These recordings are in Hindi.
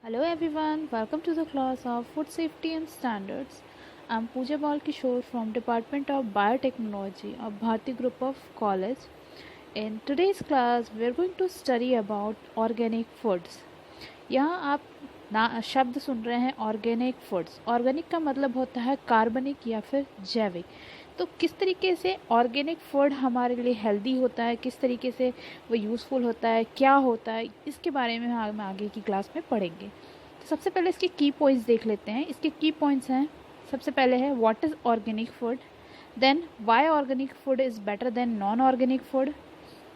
Hello everyone, welcome to the class of Food Safety and Standards. I'm Pooja Balkishore from Department of Biotechnology of Bharti Group of College. In today's class, we're going to study about organic foods. यहाँ आप शब्द सुन रहे हैं ऑर्गेनिक फूड्स। ऑर्गेनिक का मतलब होता है कार्बनिक या फिर जैविक। तो किस तरीके से ऑर्गेनिक फूड हमारे लिए हेल्दी होता है, किस तरीके से वो यूज़फुल होता है, क्या होता है, इसके बारे में हम आगे की क्लास में पढ़ेंगे। तो सबसे पहले इसके की पॉइंट्स देख लेते हैं। इसके की पॉइंट्स हैं, सबसे पहले है what is organic food, then why organic food is better than non organic food,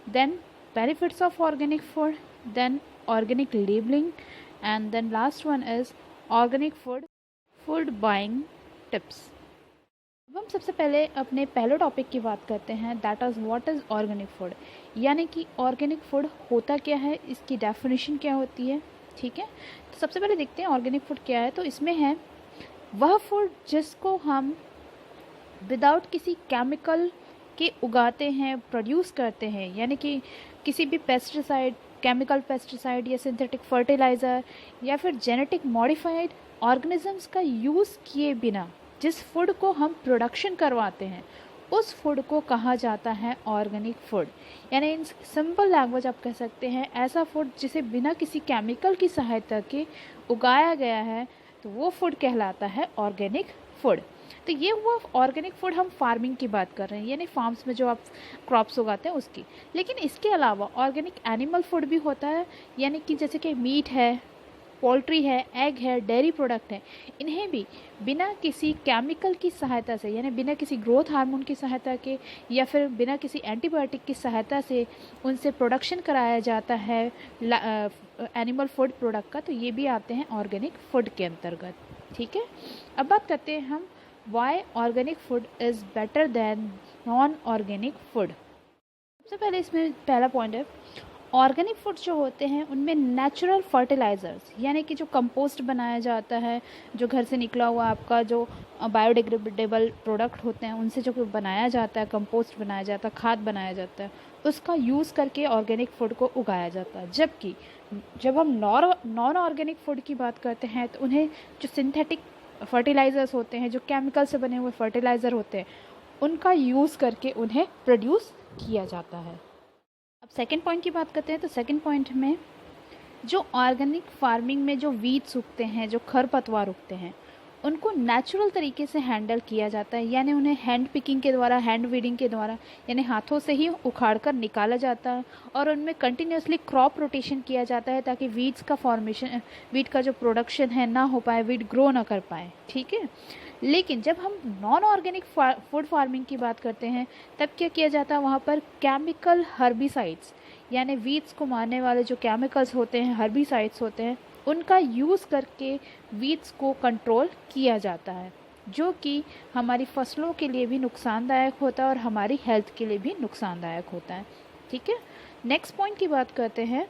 then benefits of organic food, then organic labeling, and then last one is organic food buying tips. अब हम सबसे पहले अपने पहले टॉपिक की बात करते हैं, that is what is organic food, यानी कि ऑर्गेनिक फूड होता क्या है, इसकी डेफिनेशन क्या होती है। ठीक है, तो सबसे पहले देखते हैं ऑर्गेनिक फूड क्या है। तो इसमें है वह फूड जिसको हम विदाउट किसी केमिकल के उगाते हैं, प्रोड्यूस करते हैं, यानी कि किसी भी पेस्टिसाइड, केमिकल पेस्टिसाइड या सिंथेटिक फर्टिलाइज़र या फिर जेनेटिक मॉडिफाइड ऑर्गेनिजम्स का यूज़ किए बिना जिस फूड को हम प्रोडक्शन करवाते हैं उस फूड को कहा जाता है ऑर्गेनिक फूड। यानी इन सिंपल लैंग्वेज आप कह सकते हैं ऐसा फूड जिसे बिना किसी केमिकल की सहायता के उगाया गया है, तो वो फूड कहलाता है ऑर्गेनिक फूड। तो ये हुआ ऑर्गेनिक फूड, हम फार्मिंग की बात कर रहे हैं, यानी फार्म्स में जो आप क्रॉप्स उगाते हैं उसकी। लेकिन इसके अलावा ऑर्गेनिक एनिमल फूड भी होता है, यानी कि जैसे कि मीट है, पोल्ट्री है, एग है, डेयरी प्रोडक्ट है, इन्हें भी बिना किसी केमिकल की सहायता से, यानी बिना किसी ग्रोथ हार्मोन की सहायता के या फिर बिना किसी एंटीबायोटिक की सहायता से उनसे प्रोडक्शन कराया जाता है एनिमल फूड प्रोडक्ट का, तो ये भी आते हैं ऑर्गेनिक फूड के अंतर्गत। ठीक है, अब बात करते हैं हम why organic food is better than non organic food. सबसे पहले इसमें पहला पॉइंट है, ऑर्गेनिक फूड जो होते हैं उनमें नेचुरल फर्टिलाइज़र्स, यानी कि जो कंपोस्ट बनाया जाता है, जो घर से निकला हुआ आपका जो बायोडिग्रेडेबल प्रोडक्ट होते हैं उनसे जो बनाया जाता है, कंपोस्ट बनाया जाता है, खाद बनाया जाता है, उसका यूज़ करके ऑर्गेनिक फूड को उगाया जाता है। जबकि जब हम नॉन ऑर्गेनिक फूड की बात करते हैं तो उन्हें जो सिंथेटिक फर्टिलाइज़र्स होते हैं, जो केमिकल से बने हुए फर्टिलाइज़र होते हैं, उनका यूज़ करके उन्हें प्रोड्यूस किया जाता है। अब सेकंड पॉइंट की बात करते हैं, तो सेकंड पॉइंट में जो ऑर्गेनिक फार्मिंग में जो वीड्स उगते हैं, जो खरपतवार उगते हैं, उनको नेचुरल तरीके से हैंडल किया जाता है, यानी उन्हें हैंड पिकिंग के द्वारा, हैंड वीडिंग के द्वारा, यानी हाथों से ही उखाड़ कर निकाला जाता है और उनमें कंटिन्यूसली क्रॉप रोटेशन किया जाता है ताकि वीड्स का फॉर्मेशन, वीड का जो प्रोडक्शन है ना हो पाए, वीड ग्रो ना कर पाए। ठीक है, लेकिन जब हम नॉन ऑर्गेनिक फूड फार्मिंग की बात करते हैं तब क्या किया जाता है, वहाँ पर केमिकल हर्बिसाइड्स, यानी वीड्स को मारने वाले जो केमिकल्स होते हैं, हर्बिसाइड्स होते हैं, उनका यूज़ करके वीड्स को कंट्रोल किया जाता है, जो कि हमारी फसलों के लिए भी नुकसानदायक होता है और हमारी हेल्थ के लिए भी नुकसानदायक होता है। ठीक है, नेक्स्ट पॉइंट की बात करते हैं,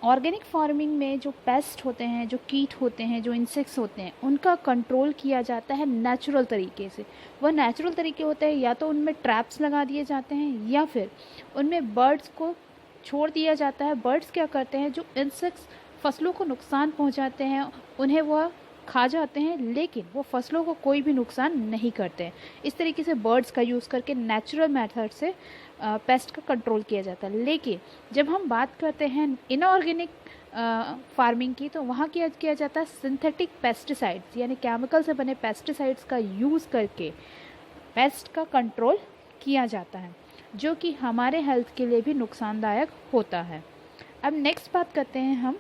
ऑर्गेनिक फार्मिंग में जो पेस्ट होते हैं, जो कीट होते हैं, जो इंसेक्ट्स होते हैं, उनका कंट्रोल किया जाता है नेचुरल तरीके से। वह नेचुरल तरीके होते हैं, या तो उनमें ट्रैप्स लगा दिए जाते हैं या फिर उनमें बर्ड्स को छोड़ दिया जाता है। बर्ड्स क्या करते हैं, जो इंसेक्ट्स फसलों को नुकसान पहुंचाते हैं उन्हें वह खा जाते हैं, लेकिन वो फसलों को कोई भी नुकसान नहीं करते हैं। इस तरीके से बर्ड्स का यूज़ करके नेचुरल मेथड से पेस्ट का कंट्रोल किया जाता है। लेकिन जब हम बात करते हैं इनऑर्गेनिक फार्मिंग की, तो वहाँ क्या किया जाता है, सिंथेटिक पेस्टिसाइड्स, यानी केमिकल से बने पेस्टिसाइड्स का यूज़ करके पेस्ट का कंट्रोल किया जाता है, जो कि हमारे हेल्थ के लिए भी नुकसानदायक होता है। अब नेक्स्ट बात करते हैं हम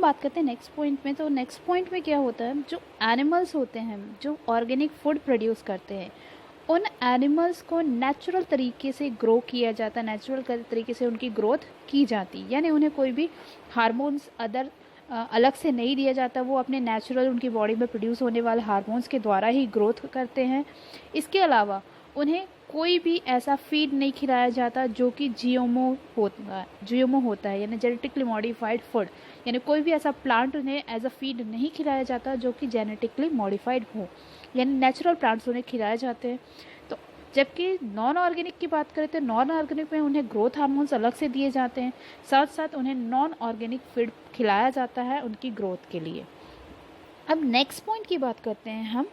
बात करते हैं नेक्स्ट पॉइंट में। तो नेक्स्ट पॉइंट में क्या होता है, जो एनिमल्स होते हैं जो ऑर्गेनिक फूड प्रोड्यूस करते हैं, उन एनिमल्स को नेचुरल तरीके से ग्रो किया जाता है, नेचुरल तरीके से उनकी ग्रोथ की जाती, यानी उन्हें कोई भी हार्मोन्स अलग से नहीं दिया जाता, वो अपने नेचुरल उनकी बॉडी में प्रोड्यूस होने वाले हार्मोन्स के द्वारा ही ग्रोथ करते हैं। इसके अलावा उन्हें कोई भी ऐसा फीड नहीं खिलाया जाता जो कि जीएमओ होता है, यानी जेनेटिकली मॉडिफाइड फूड, यानी कोई भी ऐसा प्लांट उन्हें एज अ फीड नहीं खिलाया जाता जो कि जेनेटिकली मॉडिफाइड हो, यानी नेचुरल प्लांट्स उन्हें खिलाए जाते हैं। तो जबकि नॉन ऑर्गेनिक की बात करें तो नॉन ऑर्गेनिक में उन्हें ग्रोथ हार्मोन्स अलग से दिए जाते हैं, साथ साथ उन्हें नॉन ऑर्गेनिक फीड खिलाया जाता है उनकी ग्रोथ के लिए। अब नेक्स्ट पॉइंट की बात करते हैं हम,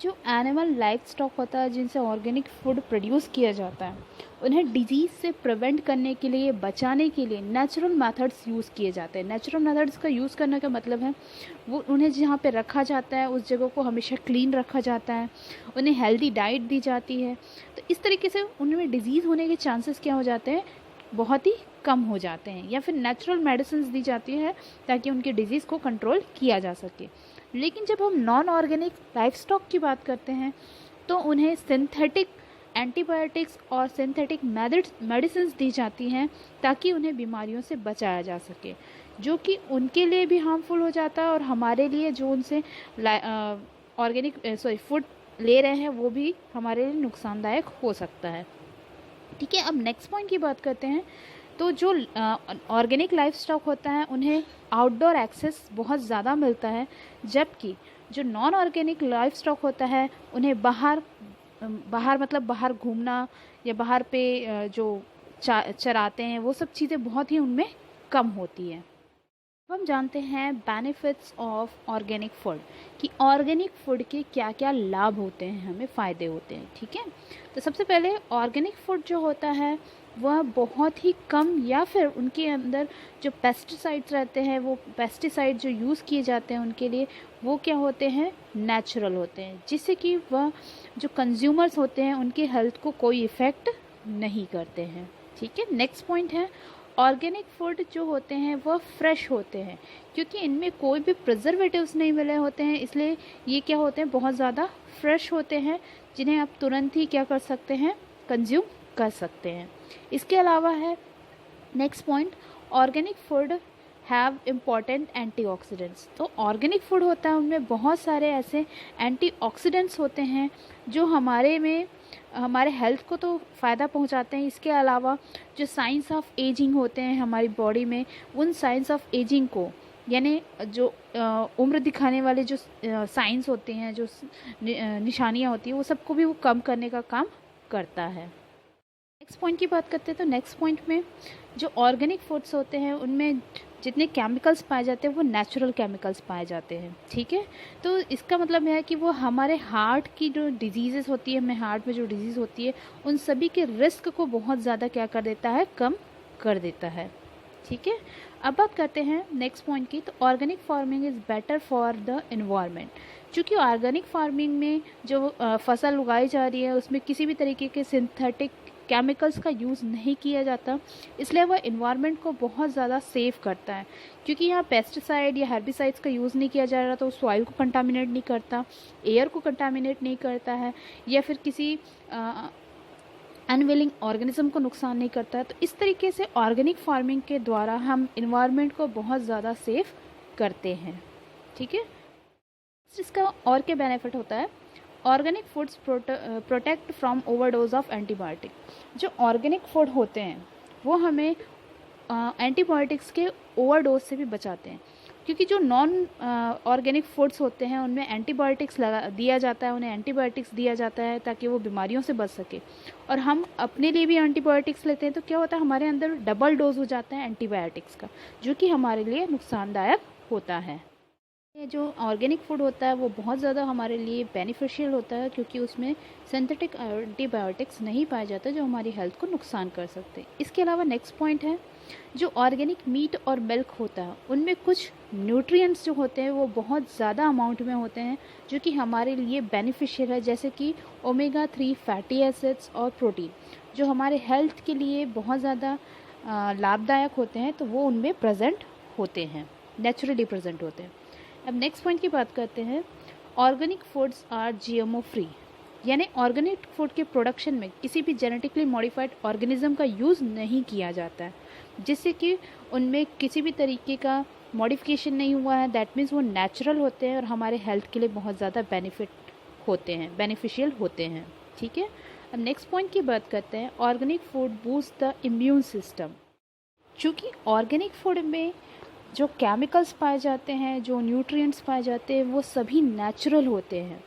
जो एनिमल लाइफ स्टॉक होता है जिनसे ऑर्गेनिक फूड प्रोड्यूस किया जाता है, उन्हें डिजीज़ से प्रिवेंट करने के लिए, बचाने के लिए नेचुरल मेथड्स यूज़ किए जाते हैं। नेचुरल मेथड्स का यूज़ करने का मतलब है वो उन्हें जहाँ पे रखा जाता है उस जगह को हमेशा क्लीन रखा जाता है, उन्हें हेल्दी डाइट दी जाती है, तो इस तरीके से उनमें डिजीज़ होने के चांसेस क्या हो जाते हैं, बहुत ही कम हो जाते हैं। या फिर नेचुरल मेडिसिन दी जाती है ताकि उनकी डिजीज़ को कंट्रोल किया जा सके। लेकिन जब हम नॉन ऑर्गेनिक लाइफ स्टॉक की बात करते हैं तो उन्हें सिंथेटिक एंटीबायोटिक्स और सिंथेटिक मेडिसिन दी जाती हैं ताकि उन्हें बीमारियों से बचाया जा सके, जो कि उनके लिए भी हार्मफुल हो जाता है और हमारे लिए जो उनसे ऑर्गेनिक फूड ले रहे हैं वो भी हमारे लिए नुकसानदायक हो सकता है। ठीक है, अब नेक्स्ट पॉइंट की बात करते हैं। तो जो ऑर्गेनिक लाइफ स्टॉक होता है उन्हें आउटडोर एक्सेस बहुत ज़्यादा मिलता है, जबकि जो नॉन ऑर्गेनिक लाइफ स्टॉक होता है उन्हें बाहर मतलब बाहर घूमना या बाहर पे जो चराते हैं वो सब चीज़ें बहुत ही उनमें कम होती है। अब हम जानते हैं बेनिफिट्स ऑफ ऑर्गेनिक फूड, कि ऑर्गेनिक फूड के क्या क्या लाभ होते हैं, हमें फ़ायदे होते हैं। ठीक है, तो सबसे पहले ऑर्गेनिक फूड जो होता है वह बहुत ही कम या फिर उनके अंदर जो पेस्टिसाइड्स रहते हैं, वो पेस्टिसाइड जो यूज़ किए जाते हैं उनके लिए, वो क्या होते हैं, नेचुरल होते हैं, जिससे कि वह जो कंज्यूमर्स होते हैं उनकी हेल्थ को कोई इफ़ेक्ट नहीं करते हैं। ठीक है, नेक्स्ट पॉइंट है, ऑर्गेनिक फूड जो होते हैं वह फ्रेश होते हैं, क्योंकि इनमें कोई भी प्रिजर्वेटिव्स नहीं मिले होते हैं, इसलिए ये क्या होते हैं, बहुत ज़्यादा फ्रेश होते हैं, जिन्हें आप तुरंत ही क्या कर सकते हैं, कंज्यूम कर सकते हैं। इसके अलावा है next point, organic food have important antioxidants. तो ऑर्गेनिक फूड होता है उनमें बहुत सारे ऐसे एंटीऑक्सीडेंट्स होते हैं जो हमारे हेल्थ को तो फ़ायदा पहुंचाते हैं। इसके अलावा जो साइंस ऑफ एजिंग होते हैं हमारी बॉडी में, उन साइंस ऑफ एजिंग को, यानी जो उम्र दिखाने वाले जो साइंस होते हैं, जो निशानियां होती हैं, वो सबको भी वो कम करने का काम करता है। नेक्स्ट पॉइंट की बात करते हैं तो नेक्स्ट पॉइंट में जो ऑर्गेनिक फूड्स होते हैं उनमें जितने केमिकल्स पाए जाते हैं वो नेचुरल केमिकल्स पाए जाते हैं। ठीक है, तो इसका मतलब है कि वो हमारे हार्ट की जो डिजीज़ेस होती है, हमें हार्ट में जो डिजीज़ होती है उन सभी के रिस्क को बहुत ज़्यादा क्या कर देता है, कम कर देता है। ठीक है, अब बात करते हैं नेक्स्ट पॉइंट की। तो organic farming is better for the environment. चूँकि ऑर्गेनिक फार्मिंग में जो फसल उगाई जा रही है उसमें किसी भी तरीके के सिंथेटिक केमिकल्स का यूज़ नहीं किया जाता, इसलिए वह इन्वायरमेंट को बहुत ज़्यादा सेव करता है, क्योंकि यहाँ पेस्टिसाइड या हेर्बिसाइड्स का यूज़ नहीं किया जा रहा, तो सॉइल को कंटामिनेट नहीं करता, एयर को कंटामिनेट नहीं करता है, या फिर किसी अनविलिंग ऑर्गेनिज्म को नुकसान नहीं करता है। तो इस तरीके से ऑर्गेनिक फार्मिंग के द्वारा हम इन्वायरमेंट को बहुत ज़्यादा सेव करते हैं। ठीक है, इसका और क्या बेनिफिट होता है, organic foods protect from overdose of antibiotic. जो ऑर्गेनिक फूड होते हैं वो हमें एंटीबायोटिक्स के ओवरडोज से भी बचाते हैं, क्योंकि जो नॉन ऑर्गेनिक फूड्स होते हैं उनमें एंटीबायोटिक्स दिया जाता है, उन्हें एंटीबायोटिक्स दिया जाता है ताकि वो बीमारियों से बच सके, और हम अपने लिए भी एंटीबायोटिक्स लेते हैं, तो क्या होता है, हमारे अंदर डबल डोज हो जाता है एंटीबायोटिक्स का, जो कि हमारे लिए नुकसानदायक होता है। ये जो ऑर्गेनिक फूड होता है वो बहुत ज़्यादा हमारे लिए बेनिफिशियल होता है, क्योंकि उसमें सिंथेटिक एंटीबायोटिक्स नहीं पाए जाते जो हमारी हेल्थ को नुकसान कर सकते हैं। इसके अलावा नेक्स्ट पॉइंट है, जो ऑर्गेनिक मीट और मिल्क होता है उनमें कुछ न्यूट्रिएंट्स जो होते हैं वो बहुत ज़्यादा अमाउंट में होते हैं, जो कि हमारे लिए बेनिफिशियल है, जैसे कि ओमेगा 3 फैटी एसिड्स और प्रोटीन, जो हमारे हेल्थ के लिए बहुत ज़्यादा लाभदायक होते हैं, तो वो उनमें प्रेजेंट होते हैं, नेचुरली प्रेजेंट होते हैं। अब नेक्स्ट पॉइंट की बात करते हैं, organic foods are GMO free, यानी ऑर्गेनिक फूड के प्रोडक्शन में किसी भी जेनेटिकली मॉडिफाइड ऑर्गेनिज्म का यूज़ नहीं किया जाता है, जिससे कि उनमें किसी भी तरीके का मॉडिफिकेशन नहीं हुआ है। दैट मीन्स वो नेचुरल होते हैं और हमारे हेल्थ के लिए बहुत ज़्यादा बेनिफिशियल होते हैं। ठीक है, अब नेक्स्ट पॉइंट की बात करते हैं, organic food boost the immune system. चूँकि ऑर्गेनिक फूड में जो केमिकल्स पाए जाते हैं, जो न्यूट्रिएंट्स पाए जाते हैं, वो सभी नेचुरल होते हैं,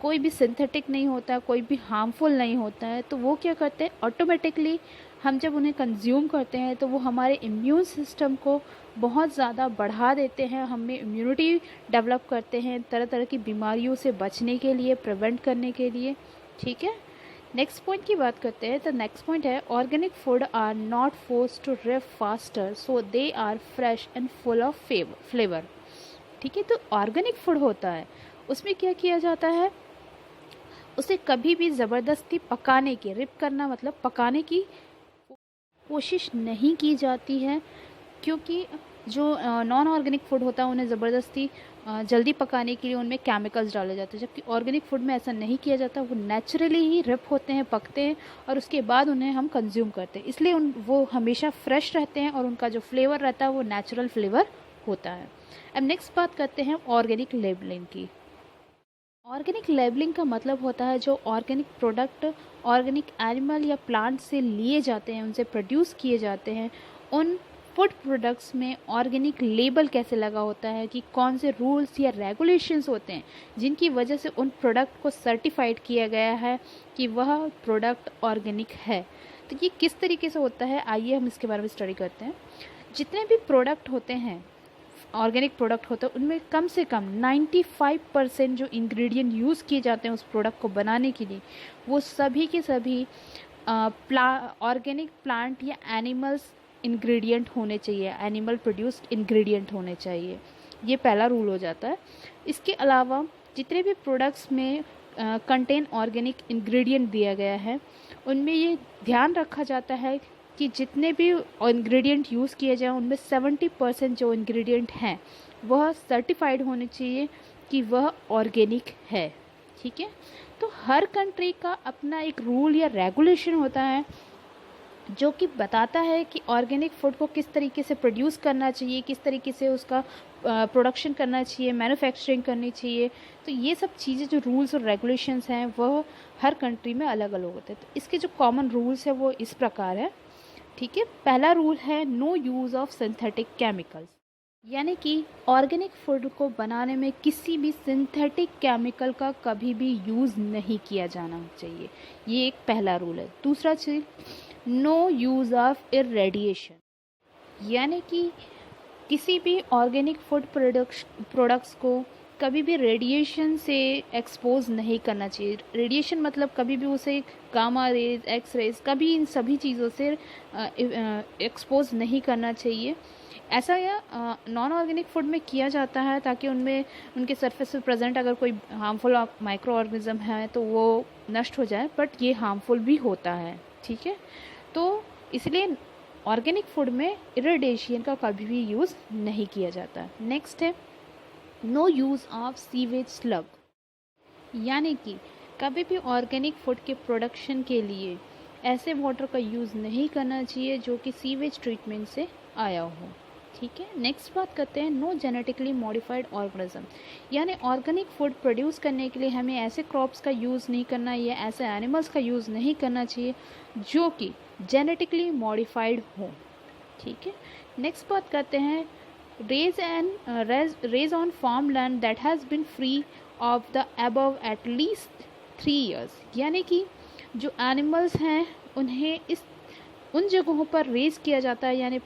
कोई भी सिंथेटिक नहीं होता, कोई भी हार्मफुल नहीं होता है, तो वो क्या करते हैं, ऑटोमेटिकली हम जब उन्हें कंज्यूम करते हैं तो वो हमारे इम्यून सिस्टम को बहुत ज़्यादा बढ़ा देते हैं, हमें इम्यूनिटी डेवलप करते हैं तरह तरह की बीमारियों से बचने के लिए, प्रिवेंट करने के लिए। ठीक है, नेक्स्ट पॉइंट की बात करते हैं। तो नेक्स्ट पॉइंट है organic food are not force to live faster, so they are fresh and full of flavour. ठीक है, तो ऑर्गेनिक फूड होता है उसमें क्या किया जाता है, उसे कभी भी ज़बरदस्ती पकाने की, रिप करना मतलब पकाने की कोशिश नहीं की जाती है, क्योंकि जो नॉन ऑर्गेनिक फूड होता है उन्हें ज़बरदस्ती जल्दी पकाने के लिए उनमें केमिकल्स डाले जाते हैं, जबकि ऑर्गेनिक फूड में ऐसा नहीं किया जाता, वो नेचुरली ही रिप होते हैं, पकते हैं और उसके बाद उन्हें हम कंज्यूम करते हैं, इसलिए वो हमेशा फ्रेश रहते हैं और उनका जो फ्लेवर रहता है वो नेचुरल फ्लेवर होता है। अब नेक्स्ट बात करते हैं ऑर्गेनिक लेबलिंग की। ऑर्गेनिक लेबलिंग का मतलब होता है जो ऑर्गेनिक प्रोडक्ट ऑर्गेनिक एनिमल या प्लांट से लिए जाते हैं, उनसे प्रोड्यूस किए जाते हैं, उन फूड प्रोडक्ट्स में ऑर्गेनिक लेबल कैसे लगा होता है, कि कौन से रूल्स या रेगुलेशंस होते हैं जिनकी वजह से उन प्रोडक्ट को सर्टिफाइड किया गया है कि वह प्रोडक्ट ऑर्गेनिक है। तो ये किस तरीके से होता है, आइए हम इसके बारे में स्टडी करते हैं। जितने भी प्रोडक्ट होते हैं, ऑर्गेनिक प्रोडक्ट होता है, उनमें कम से कम 95% जो इंग्रेडिएंट यूज़ किए जाते हैं उस प्रोडक्ट को बनाने के लिए, वो सभी के सभी ऑर्गेनिक प्लांट या एनिमल्स इंग्रेडिएंट होने चाहिए, एनिमल प्रोड्यूस्ड इंग्रेडिएंट होने चाहिए। ये पहला रूल हो जाता है। इसके अलावा जितने भी प्रोडक्ट्स में कंटेन ऑर्गेनिक इंग्रेडिएंट दिया गया है, उनमें ये ध्यान रखा जाता है कि जितने भी इंग्रेडिएंट यूज़ किए जाएं उनमें 70% जो इंग्रेडिएंट हैं वह सर्टिफाइड होने चाहिए कि वह ऑर्गेनिक है। ठीक है, तो हर कंट्री का अपना एक रूल या रेगुलेशन होता है जो कि बताता है कि ऑर्गेनिक फूड को किस तरीके से प्रोड्यूस करना चाहिए, किस तरीके से उसका प्रोडक्शन करना चाहिए, मैन्युफैक्चरिंग करनी चाहिए। तो ये सब चीज़ें जो रूल्स और रेगुलेशंस हैं वह हर कंट्री में अलग अलग होते हैं। तो इसके जो कॉमन रूल्स है वो इस प्रकार है। ठीक है, पहला रूल है no use of synthetic chemicals, यानी कि ऑर्गेनिक फूड को बनाने में किसी भी सिंथेटिक केमिकल का कभी भी यूज़ नहीं किया जाना चाहिए, ये एक पहला रूल है। दूसरा चीज़, नो यूज़ ऑफ इरेडिएशन, यानी कि किसी भी ऑर्गेनिक फूड प्रोडक्ट्स को कभी भी रेडिएशन से एक्सपोज नहीं करना चाहिए। रेडिएशन मतलब कभी भी उसे गामा रेज, एक्स रेज, कभी इन सभी चीज़ों से एक्सपोज नहीं करना चाहिए। ऐसा या नॉन ऑर्गेनिक फूड में किया जाता है ताकि उनमें उनके सरफेस पे प्रेजेंट अगर कोई हार्मफुल माइक्रो ऑर्गेनिज्म है तो वो नष्ट हो जाए, बट ये हार्मफुल भी होता है। ठीक है, तो इसलिए ऑर्गेनिक फूड में इरेडिएशन का कभी भी यूज़ नहीं किया जाता। नेक्स्ट है no use of sewage sludge, यानी कि कभी भी ऑर्गेनिक फूड के प्रोडक्शन के लिए ऐसे वाटर का यूज़ नहीं करना चाहिए जो कि सीवेज ट्रीटमेंट से आया हो। ठीक है, नेक्स्ट बात करते हैं नो जेनेटिकली मॉडिफाइड ऑर्गेनिज्म, यानी ऑर्गेनिक फूड प्रोड्यूस करने के लिए हमें ऐसे क्रॉप्स का यूज़ नहीं करना या ऐसे एनिमल्स का यूज़ नहीं करना चाहिए जो कि जेनेटिकली मॉडिफाइड हो। ठीक है, नेक्स्ट बात करते हैं raise on farmland that has been free of the above at least 3 years, यानी कि जो एनिमल्स हैं उन्हें उन जगहों पर रेज किया जाता है, यानी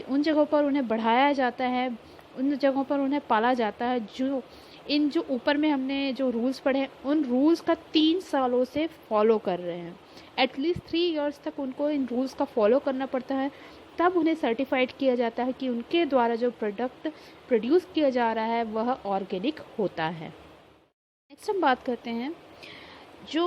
उन जगहों पर उन्हें बढ़ाया जाता है, उन जगहों पर उन्हें पाला जाता है जो ऊपर में हमने जो रूल्स पढ़े हैं उन रूल्स का 3 सालों से फॉलो कर रहे हैं। एटलीस्ट 3 इयर्स तक उनको इन रूल्स का फॉलो करना पड़ता है, तब उन्हें सर्टिफाइड किया जाता है कि उनके द्वारा जो प्रोडक्ट प्रोड्यूस किया जा रहा है वह ऑर्गेनिक होता है। नेक्स्ट हम बात करते हैं जो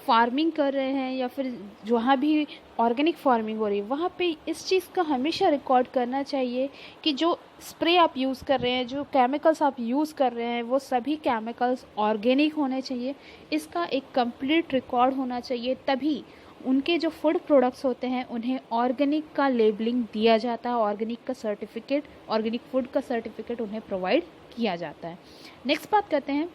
फार्मिंग कर रहे हैं या फिर जहाँ भी ऑर्गेनिक फार्मिंग हो रही है वहाँ पे इस चीज़ का हमेशा रिकॉर्ड करना चाहिए कि जो स्प्रे आप यूज़ कर रहे हैं, जो केमिकल्स आप यूज़ कर रहे हैं, वो सभी केमिकल्स ऑर्गेनिक होने चाहिए। इसका एक कंप्लीट रिकॉर्ड होना चाहिए, तभी उनके जो फूड प्रोडक्ट्स होते हैं उन्हें ऑर्गेनिक का लेबलिंग दिया जाता है, ऑर्गेनिक का सर्टिफिकेट, ऑर्गेनिक फूड का सर्टिफिकेट उन्हें प्रोवाइड किया जाता है। नेक्स्ट बात करते हैं,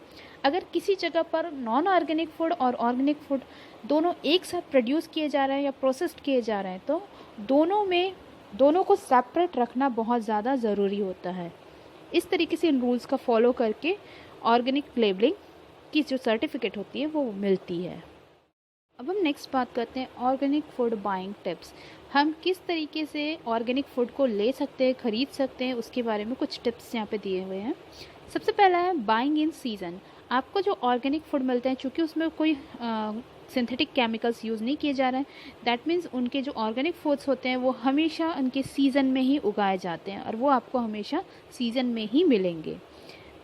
अगर किसी जगह पर नॉन ऑर्गेनिक फूड और ऑर्गेनिक फूड दोनों एक साथ प्रोड्यूस किए जा रहे हैं या प्रोसेस्ड किए जा रहे हैं तो दोनों को सेपरेट रखना बहुत ज़्यादा ज़रूरी होता है। इस तरीके से इन रूल्स का फॉलो करके ऑर्गेनिक लेबलिंग उसकी जो सर्टिफिकेट होती है वो मिलती है। अब हम नेक्स्ट बात करते हैं ऑर्गेनिक फूड बाइंग टिप्स। हम किस तरीके से ऑर्गेनिक फूड को ले सकते हैं, ख़रीद सकते हैं, उसके बारे में कुछ टिप्स यहाँ पे दिए हुए हैं। सबसे पहला है बाइंग इन सीज़न। आपको जो ऑर्गेनिक फूड मिलते हैं, चूँकि उसमें कोई सिंथेटिक केमिकल्स यूज़ नहीं किए जा रहे हैं, दैट मीन्स उनके जो ऑर्गेनिक फूड्स होते हैं वो हमेशा उनके सीज़न में ही उगाए जाते हैं और वो आपको हमेशा सीज़न में ही मिलेंगे,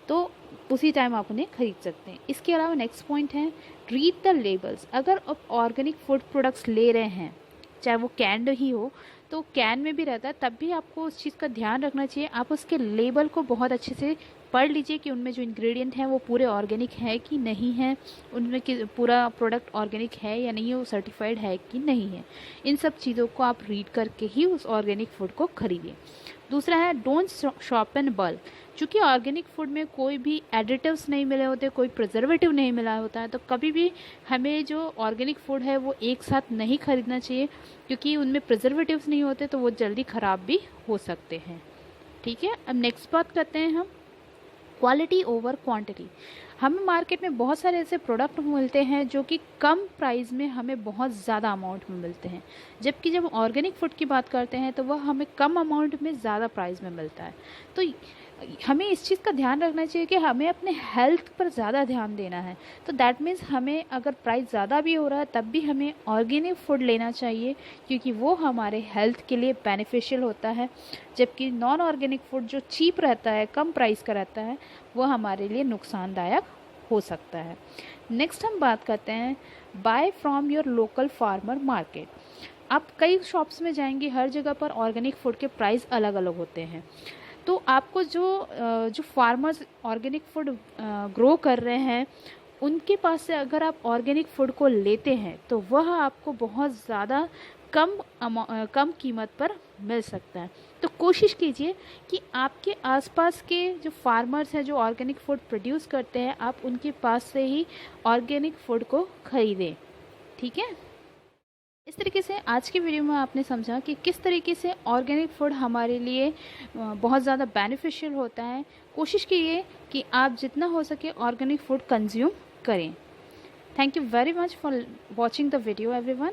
तो उसी टाइम आप उन्हें खरीद सकते हैं। इसके अलावा नेक्स्ट पॉइंट है रीड द लेबल्स। अगर आप ऑर्गेनिक फूड प्रोडक्ट्स ले रहे हैं, चाहे वो कैंड ही हो, तो कैन में भी रहता है, तब भी आपको उस चीज़ का ध्यान रखना चाहिए। आप उसके लेबल को बहुत अच्छे से पढ़ लीजिए कि उनमें जो इंग्रेडिएंट हैं वो पूरे ऑर्गेनिक है कि नहीं है, उनमें कि पूरा प्रोडक्ट ऑर्गेनिक है या नहीं है, वो सर्टिफाइड है कि नहीं है। इन सब चीज़ों को आप रीड करके ही उस ऑर्गेनिक फूड को खरीदिए। दूसरा है डोंट शॉप इन बल्क। चूँकि ऑर्गेनिक फूड में कोई भी एडिटिव्स नहीं मिले होते, कोई प्रिजर्वेटिव नहीं मिला होता है, तो कभी भी हमें जो ऑर्गेनिक फूड है वो एक साथ नहीं खरीदना चाहिए, क्योंकि उनमें प्रिजर्वेटिव्स नहीं होते तो वो जल्दी ख़राब भी हो सकते हैं। ठीक है, अब नेक्स्ट बात करते हैं हम क्वालिटी ओवर क्वांटिटी। हमें मार्केट में बहुत सारे ऐसे प्रोडक्ट मिलते हैं जो कि कम प्राइस में हमें बहुत ज़्यादा अमाउंट में मिलते हैं, जबकि जब ऑर्गेनिक फूड की बात करते हैं तो वह हमें कम अमाउंट में ज़्यादा प्राइस में मिलता है। तो हमें इस चीज़ का ध्यान रखना चाहिए कि हमें अपने हेल्थ पर ज़्यादा ध्यान देना है। तो दैट मीन्स हमें अगर प्राइस ज़्यादा भी हो रहा है तब भी हमें ऑर्गेनिक फूड लेना चाहिए, क्योंकि वो हमारे हेल्थ के लिए बेनिफिशियल होता है, जबकि नॉन ऑर्गेनिक फूड जो चीप रहता है, कम प्राइस का रहता है, वो हमारे लिए नुकसानदायक हो सकता है। नेक्स्ट हम बात करते हैं buy from your local farmer market. आप कई शॉप्स में जाएंगे, हर जगह पर ऑर्गेनिक फूड के प्राइस अलग अलग होते हैं। तो आपको जो फार्मर्स ऑर्गेनिक फूड ग्रो कर रहे हैं, उनके पास से अगर आप ऑर्गेनिक फूड को लेते हैं तो वह आपको बहुत ज़्यादा कम कीमत पर मिल सकता है। तो कोशिश कीजिए कि आपके आसपास के जो फार्मर्स हैं, जो ऑर्गेनिक फूड प्रोड्यूस करते हैं, आप उनके पास से ही ऑर्गेनिक फूड को खरीदें। ठीक है, इस तरीके से आज की वीडियो में आपने समझा कि किस तरीके से ऑर्गेनिक फूड हमारे लिए बहुत ज़्यादा बेनिफिशियल होता है। कोशिश कीजिए कि आप जितना हो सके ऑर्गेनिक फूड कंज्यूम करें। Thank you very much for watching the video everyone.